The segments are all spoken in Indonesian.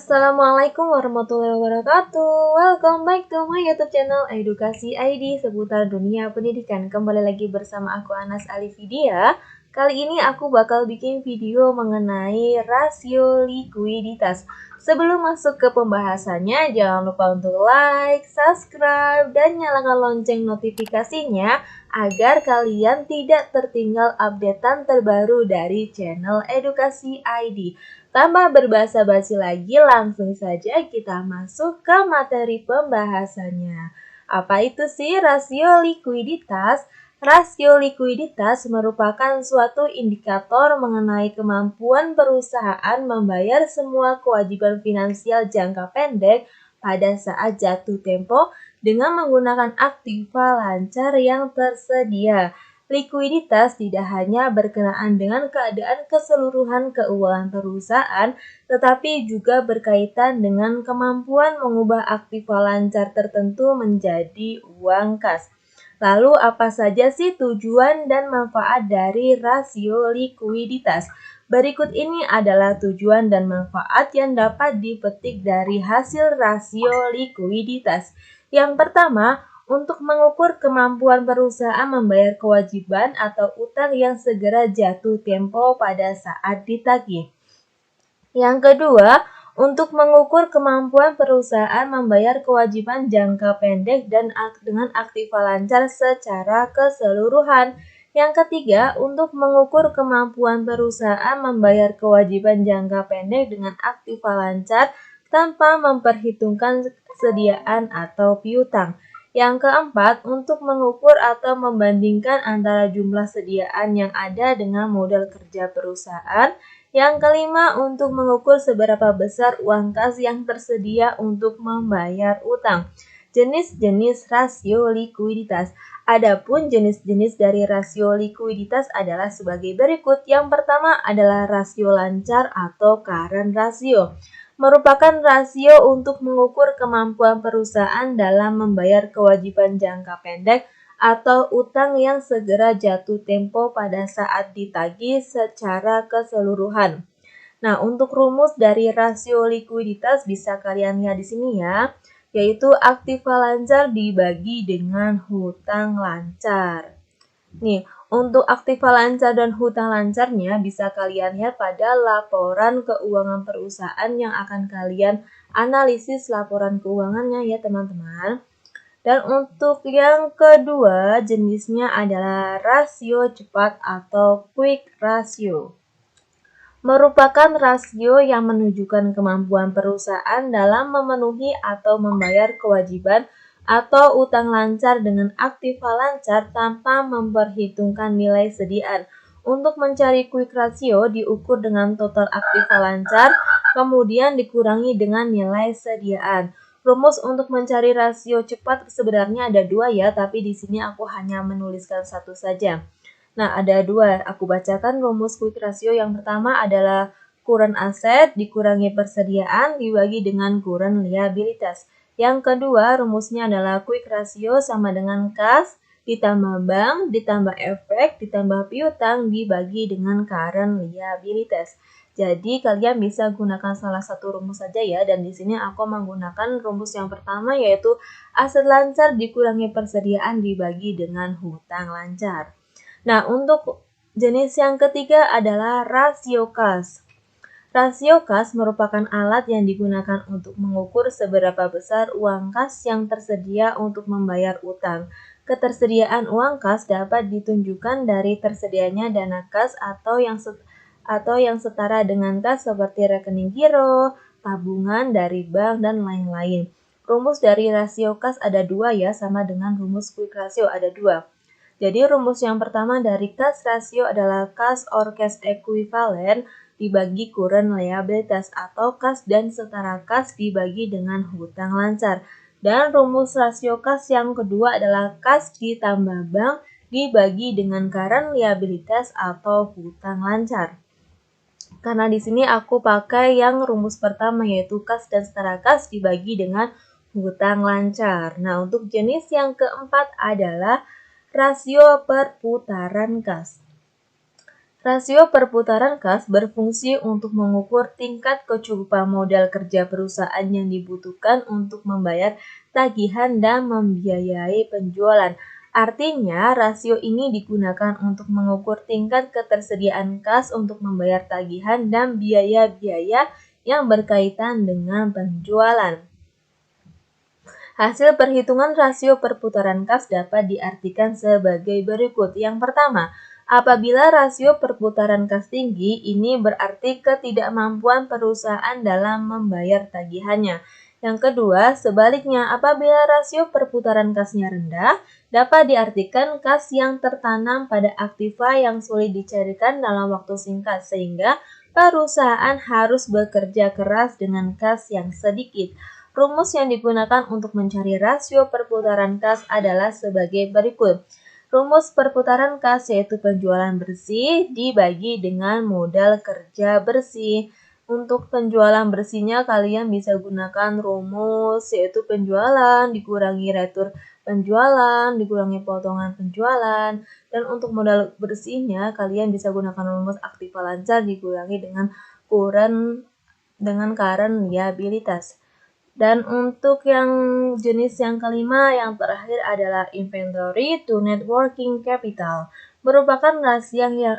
Assalamualaikum warahmatullahi wabarakatuh. Welcome back to my YouTube channel Edukasi ID seputar dunia pendidikan. Kembali lagi bersama aku Anas Alifidia. Kali ini aku bakal bikin video mengenai rasio likuiditas. Sebelum masuk ke pembahasannya, jangan lupa untuk like, subscribe, dan nyalakan lonceng notifikasinya agar kalian tidak tertinggal updatean terbaru dari channel Edukasi ID. Tanpa berbasa-basi lagi, langsung saja kita masuk ke materi pembahasannya. Apa itu sih rasio likuiditas? Rasio likuiditas merupakan suatu indikator mengenai kemampuan perusahaan membayar semua kewajiban finansial jangka pendek pada saat jatuh tempo dengan menggunakan aktiva lancar yang tersedia. Likuiditas tidak hanya berkenaan dengan keadaan keseluruhan keuangan perusahaan, tetapi juga berkaitan dengan kemampuan mengubah aktiva lancar tertentu menjadi uang kas. Lalu apa saja sih tujuan dan manfaat dari rasio likuiditas? Berikut ini adalah tujuan dan manfaat yang dapat dipetik dari hasil rasio likuiditas. Yang pertama, untuk mengukur kemampuan perusahaan membayar kewajiban atau utang yang segera jatuh tempo pada saat ditagih. Yang kedua, untuk mengukur kemampuan perusahaan membayar kewajiban jangka pendek dan dengan aktiva lancar secara keseluruhan. Yang ketiga, untuk mengukur kemampuan perusahaan membayar kewajiban jangka pendek dengan aktiva lancar tanpa memperhitungkan kesediaan atau piutang. Yang keempat, untuk mengukur atau membandingkan antara jumlah sediaan yang ada dengan modal kerja perusahaan. Yang kelima, untuk mengukur seberapa besar uang kas yang tersedia untuk membayar utang. Jenis-jenis rasio likuiditas. Adapun jenis-jenis dari rasio likuiditas adalah sebagai berikut. Yang pertama adalah rasio lancar atau current ratio. Merupakan rasio untuk mengukur kemampuan perusahaan dalam membayar kewajiban jangka pendek atau utang yang segera jatuh tempo pada saat ditagih secara keseluruhan. Nah, untuk rumus dari rasio likuiditas bisa kalian lihat di sini ya, yaitu aktiva lancar dibagi dengan hutang lancar. Nih, untuk aktiva lancar dan hutang lancarnya bisa kalian lihat pada laporan keuangan perusahaan yang akan kalian analisis laporan keuangannya ya teman-teman. Dan untuk yang kedua jenisnya adalah rasio cepat atau quick ratio. Merupakan rasio yang menunjukkan kemampuan perusahaan dalam memenuhi atau membayar kewajiban atau utang lancar dengan aktiva lancar tanpa memperhitungkan nilai sediaan. Untuk mencari quick ratio diukur dengan total aktiva lancar, kemudian dikurangi dengan nilai sediaan. Rumus untuk mencari rasio cepat sebenarnya ada dua ya, tapi di sini aku hanya menuliskan satu saja. Nah, ada dua. Aku bacakan rumus quick ratio. Yang pertama adalah current aset dikurangi persediaan dibagi dengan current liabilitas. Yang kedua, rumusnya adalah quick ratio sama dengan kas ditambah bank ditambah efek ditambah piutang dibagi dengan current liabilitas. Jadi kalian bisa gunakan salah satu rumus saja ya, dan di sini aku menggunakan rumus yang pertama yaitu aset lancar dikurangi persediaan dibagi dengan hutang lancar. Nah, untuk jenis yang ketiga adalah rasio kas. Rasio kas merupakan alat yang digunakan untuk mengukur seberapa besar uang kas yang tersedia untuk membayar utang. Ketersediaan uang kas dapat ditunjukkan dari tersedianya dana kas atau yang setara dengan kas seperti rekening giro, tabungan dari bank, dan lain-lain. Rumus dari rasio kas ada dua ya, sama dengan rumus quick ratio ada dua. Jadi rumus yang pertama dari kas rasio adalah kas or cash equivalent dibagi current liabilitas atau kas dan setara kas dibagi dengan hutang lancar. Dan rumus rasio kas yang kedua adalah kas ditambah bank dibagi dengan current liabilitas atau hutang lancar. Karena di sini aku pakai yang rumus pertama yaitu kas dan setara kas dibagi dengan hutang lancar. Nah, untuk jenis yang keempat adalah rasio perputaran kas. Rasio perputaran kas berfungsi untuk mengukur tingkat kecukupan modal kerja perusahaan yang dibutuhkan untuk membayar tagihan dan membiayai penjualan. Artinya, rasio ini digunakan untuk mengukur tingkat ketersediaan kas untuk membayar tagihan dan biaya-biaya yang berkaitan dengan penjualan. Hasil perhitungan rasio perputaran kas dapat diartikan sebagai berikut. Yang pertama, apabila rasio perputaran kas tinggi, ini berarti ketidakmampuan perusahaan dalam membayar tagihannya. Yang kedua, sebaliknya, apabila rasio perputaran kasnya rendah, dapat diartikan kas yang tertanam pada aktiva yang sulit dicarikan dalam waktu singkat, sehingga perusahaan harus bekerja keras dengan kas yang sedikit. Rumus yang digunakan untuk mencari rasio perputaran kas adalah sebagai berikut. Rumus perputaran kas yaitu penjualan bersih dibagi dengan modal kerja bersih. Untuk penjualan bersihnya kalian bisa gunakan rumus yaitu penjualan dikurangi retur penjualan dikurangi potongan penjualan. Dan untuk modal bersihnya kalian bisa gunakan rumus aktiva lancar dikurangi dengan current liabilitas. Dan untuk yang jenis yang kelima, yang terakhir adalah inventory to net working capital. Merupakan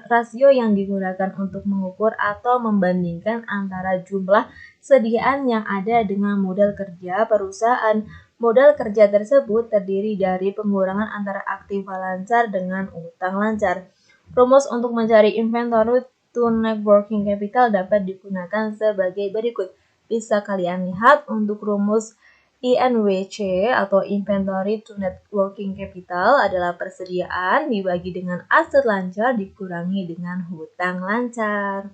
rasio yang digunakan untuk mengukur atau membandingkan antara jumlah sediaan yang ada dengan modal kerja perusahaan. Modal kerja tersebut terdiri dari pengurangan antara aktiva lancar dengan utang lancar. Rumus untuk mencari inventory to net working capital dapat digunakan sebagai berikut. Bisa kalian lihat untuk rumus INWC atau Inventory to Net Working Capital adalah persediaan dibagi dengan aset lancar dikurangi dengan hutang lancar.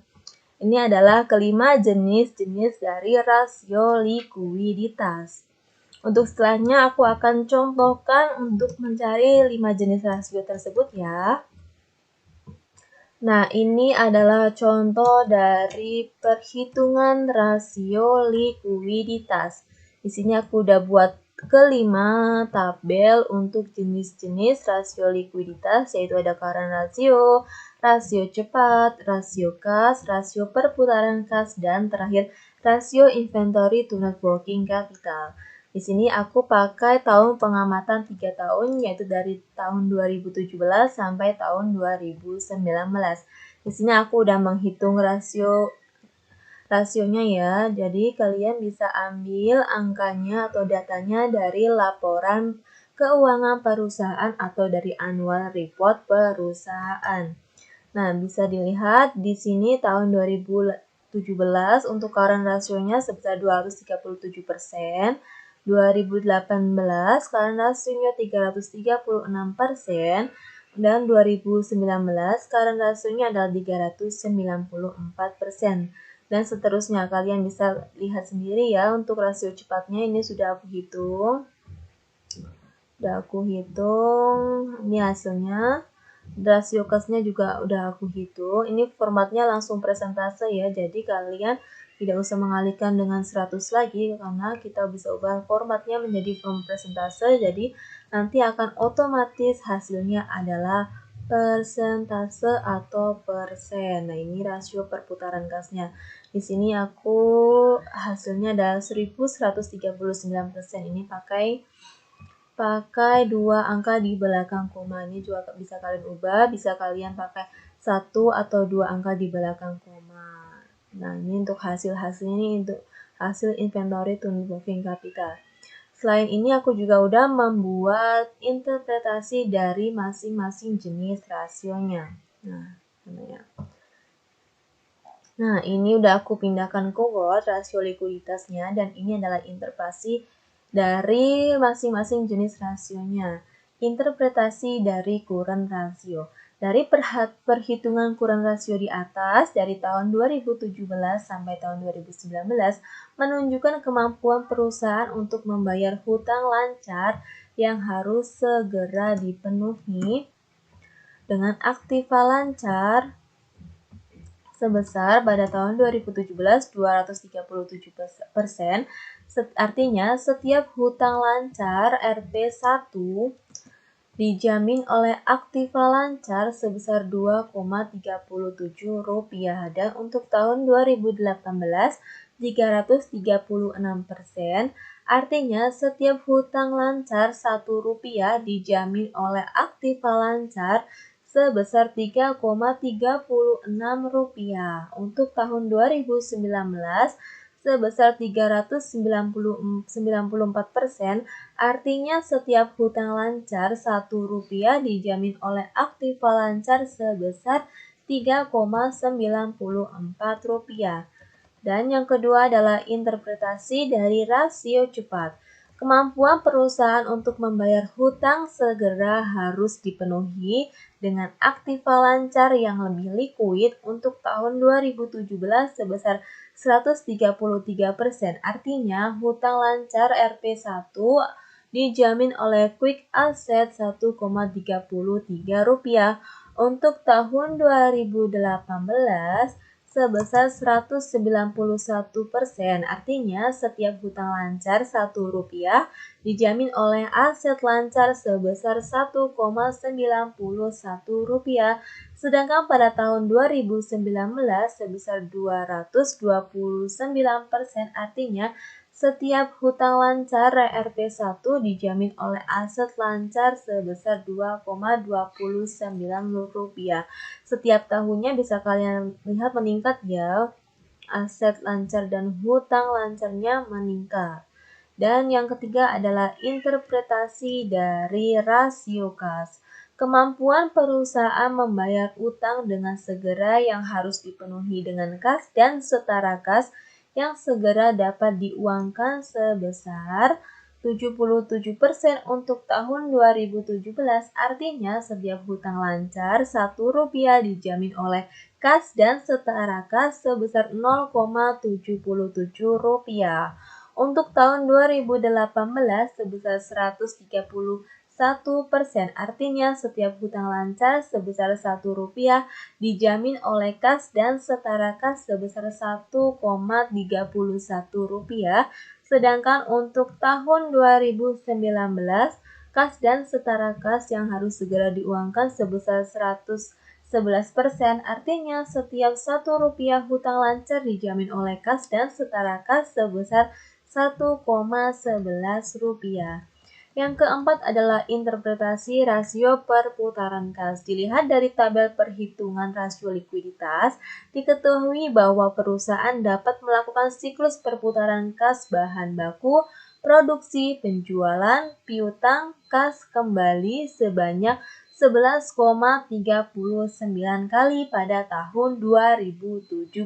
Ini adalah kelima jenis-jenis dari rasio likuiditas. Untuk setelahnya aku akan contohkan untuk mencari 5 jenis rasio tersebut ya. Nah, ini adalah contoh dari perhitungan rasio likuiditas. Di sini aku udah buat kelima tabel untuk jenis-jenis rasio likuiditas, yaitu ada current ratio, rasio cepat, rasio kas, rasio perputaran kas, dan terakhir rasio inventory to net working capital. Di sini aku pakai tahun pengamatan 3 tahun, yaitu dari tahun 2017 sampai tahun 2019. Di sini aku udah menghitung rasionya ya. Jadi kalian bisa ambil angkanya atau datanya dari laporan keuangan perusahaan atau dari annual report perusahaan. Nah, bisa dilihat di sini tahun 2017 untuk current rasionya sebesar 237%. 2018 current rasionya 336%, dan 2019 current rasionya adalah 394%. Dan seterusnya, kalian bisa lihat sendiri ya untuk rasio cepatnya ini sudah aku hitung. Ini hasilnya. Rasio kasnya juga udah aku hitung. Ini formatnya langsung presentase ya, jadi kalian tidak usah mengalihkan dengan 100 lagi karena kita bisa ubah formatnya menjadi form presentase, jadi nanti akan otomatis hasilnya adalah persentase atau persen. Nah, ini rasio perputaran kasnya. Di sini aku hasilnya adalah 1139%. Ini pakai dua angka di belakang koma. Ini juga bisa kalian ubah, bisa kalian pakai 1 atau 2 angka di belakang koma. Nah, ini untuk hasil-hasilnya, ini untuk hasil inventory to net working capital. Selain ini aku juga udah membuat interpretasi dari masing-masing jenis rasionya. Nah, ini udah aku pindahkan ke Word rasio likuiditasnya, dan ini adalah interpretasi dari masing-masing jenis rasionya. Interpretasi dari current ratio. Dari perhitungan current ratio di atas, dari tahun 2017 sampai tahun 2019, menunjukkan kemampuan perusahaan untuk membayar hutang lancar yang harus segera dipenuhi dengan aktiva lancar sebesar pada tahun 2017 237%. Artinya setiap hutang lancar RP1 dijamin oleh Aktiva Lancar sebesar Rp2,37 dan untuk tahun 2018 336%, artinya setiap hutang lancar Rp1 dijamin oleh Aktiva Lancar sebesar Rp3,36. Untuk tahun 2019 sebesar 394%, artinya setiap hutang lancar Rp1 dijamin oleh Aktiva Lancar sebesar Rp3,94. Dan yang kedua adalah interpretasi dari rasio cepat. Kemampuan perusahaan untuk membayar hutang segera harus dipenuhi dengan Aktiva Lancar yang lebih likuid untuk tahun 2017 sebesar 133%. Artinya hutang lancar Rp1 dijamin oleh Quick Asset Rp1,33. Untuk tahun 2018 sebesar 191%, artinya setiap hutang lancar Rp1 dijamin oleh aset lancar sebesar Rp1,91, sedangkan pada tahun 2019 sebesar 229%, artinya setiap hutang lancar Rp1 dijamin oleh aset lancar sebesar Rp2,29. Setiap tahunnya bisa kalian lihat meningkat ya, aset lancar dan hutang lancarnya meningkat. Dan yang ketiga adalah interpretasi dari rasio kas. Kemampuan perusahaan membayar utang dengan segera yang harus dipenuhi dengan kas dan setara kas yang segera dapat diuangkan sebesar 77% untuk tahun 2017, artinya setiap hutang lancar Rp1 dijamin oleh kas dan setara kas sebesar Rp0,77. Untuk tahun 2018 sebesar 131%, artinya setiap hutang lancar sebesar Rp1 dijamin oleh kas dan setara kas sebesar Rp1,31. Sedangkan untuk tahun 2019, kas dan setara kas yang harus segera diuangkan sebesar 111%, artinya setiap Rp1 hutang lancar dijamin oleh kas dan setara kas sebesar Rp1,11. Yang keempat adalah interpretasi rasio perputaran kas. Dilihat dari tabel perhitungan rasio likuiditas, diketahui bahwa perusahaan dapat melakukan siklus perputaran kas bahan baku, produksi, penjualan, piutang, kas kembali sebanyak 11,39 kali pada tahun 2017.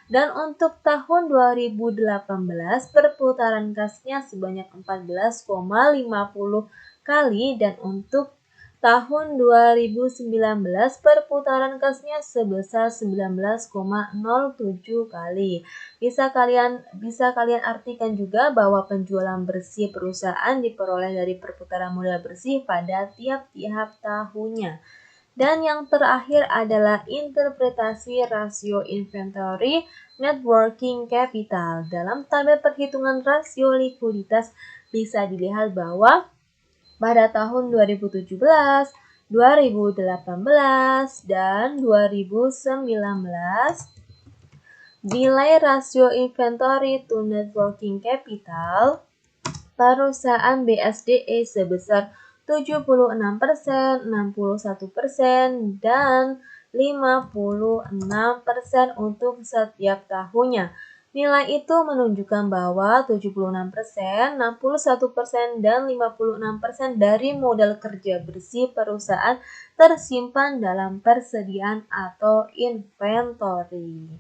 Dan untuk tahun 2018 perputaran kasnya sebanyak 14,50 kali dan untuk tahun 2019 perputaran kasnya sebesar 19,07 kali. Bisa kalian artikan juga bahwa penjualan bersih perusahaan diperoleh dari perputaran modal bersih pada tiap-tiap tahunnya. Dan yang terakhir adalah interpretasi rasio inventory net working capital. Dalam tabel perhitungan rasio likuiditas bisa dilihat bahwa pada tahun 2017, 2018, dan 2019, nilai rasio inventory to net working capital perusahaan BSDE sebesar 76%, 61%, dan 56% untuk setiap tahunnya. Nilai itu menunjukkan bahwa 76%, 61%, dan 56% dari modal kerja bersih perusahaan tersimpan dalam persediaan atau inventory.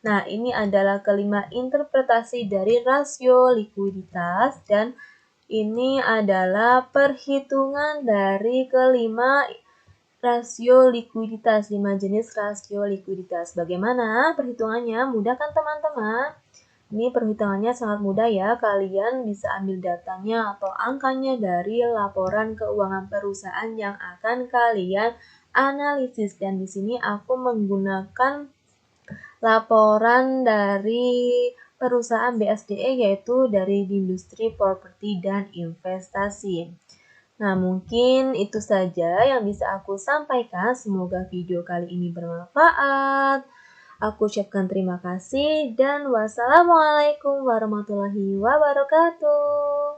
Nah, ini adalah kelima interpretasi dari rasio likuiditas dan ini adalah perhitungan dari kelima rasio likuiditas, 5 jenis rasio likuiditas. Bagaimana perhitungannya? Mudah kan teman-teman? Ini perhitungannya sangat mudah ya, kalian bisa ambil datanya atau angkanya dari laporan keuangan perusahaan yang akan kalian analisis. Dan di sini aku menggunakan laporan dari perusahaan BSDE yaitu dari industri properti dan investasi. Nah, mungkin itu saja yang bisa aku sampaikan. Semoga video kali ini bermanfaat. Aku ucapkan terima kasih dan wassalamualaikum warahmatullahi wabarakatuh.